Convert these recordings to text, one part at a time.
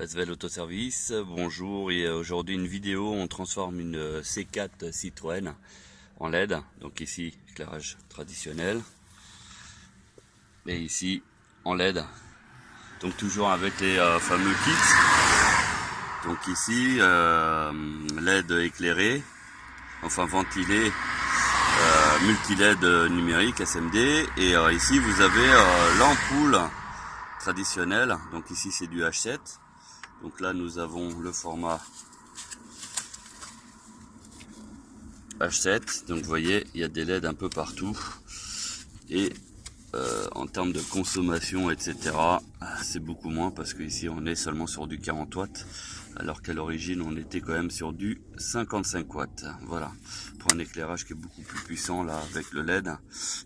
Pasvel Autoservice, bonjour, et aujourd'hui une vidéo, on transforme une C4 Citroën en LED, donc ici éclairage traditionnel, et ici en LED, donc toujours avec les fameux kits, donc ici LED éclairé, enfin ventilé, multi-LED numérique SMD, et ici vous avez l'ampoule traditionnelle, donc ici c'est du H7. Donc là nous avons le format H7, donc vous voyez il y a des LED un peu partout, et en termes de consommation etc c'est beaucoup moins, parce qu'ici on est seulement sur du 40 watts alors qu'à l'origine on était quand même sur du 55 watts. Voilà, pour un éclairage qui est beaucoup plus puissant là avec le LED,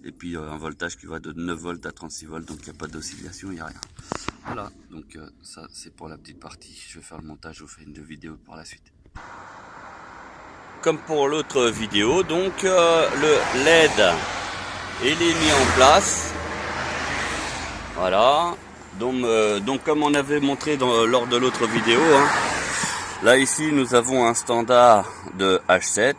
et puis un voltage qui va de 9 volts à 36 volts, donc il n'y a pas d'oscillation, il n'y a rien. Voilà, donc ça c'est pour la petite partie. Je vais faire le montage, je vous fais une vidéo par la suite. Comme pour l'autre vidéo, donc le LED il est mis en place. Voilà, donc comme on avait montré lors de l'autre vidéo, hein, là ici nous avons un standard de H7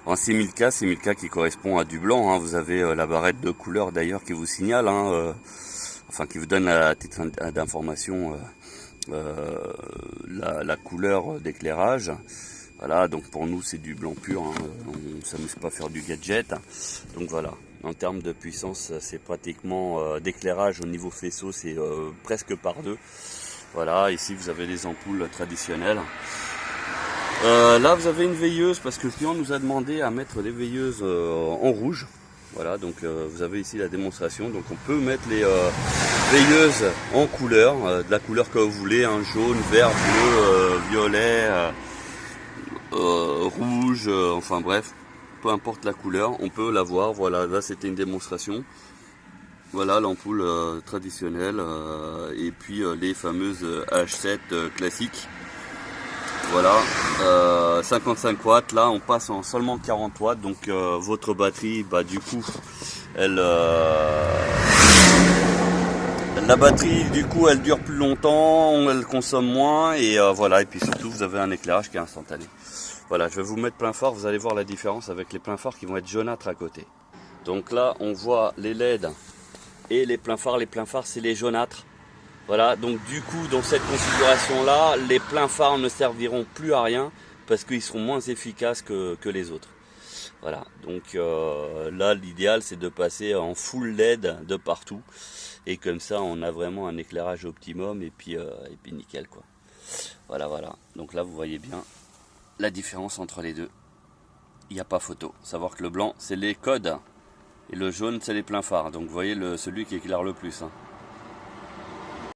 en 6000K, 6000K qui correspond à du blanc, hein. Vous avez la barrette de couleur d'ailleurs qui vous signale, hein, enfin qui vous donne à titre d'information la couleur d'éclairage. Voilà, donc pour nous c'est du blanc pur, hein. On ne s'amuse pas à faire du gadget. Donc voilà, en termes de puissance c'est pratiquement d'éclairage au niveau faisceau, c'est presque par deux. Voilà, ici vous avez les ampoules traditionnelles. Là vous avez une veilleuse, parce que le client nous a demandé à mettre des veilleuses en rouge. Voilà, donc vous avez ici la démonstration. Donc on peut mettre les veilleuses en couleur, de la couleur que vous voulez, hein, jaune, vert, bleu, violet, rouge, enfin bref, peu importe la couleur, on peut l'avoir. Voilà, là c'était une démonstration. Voilà l'ampoule traditionnelle, et puis les fameuses H7 classiques. Voilà, 55 watts, là on passe en seulement 40 watts, donc votre batterie, bah du coup, la batterie du coup elle dure plus longtemps, elle consomme moins, et voilà, et puis surtout vous avez un éclairage qui est instantané. Voilà, je vais vous mettre plein phare, vous allez voir la différence avec les pleins phares qui vont être jaunâtres à côté. Donc là on voit les LED et les pleins phares c'est les jaunâtres. Voilà, donc du coup dans cette configuration là, les pleins phares ne serviront plus à rien parce qu'ils seront moins efficaces que les autres. Voilà, donc là l'idéal c'est de passer en full LED de partout, et comme ça on a vraiment un éclairage optimum, et puis nickel quoi. Voilà, donc là vous voyez bien la différence entre les deux, il n'y a pas photo. Savoir que le blanc c'est les codes et le jaune c'est les pleins phares, donc vous voyez celui qui éclaire le plus, hein.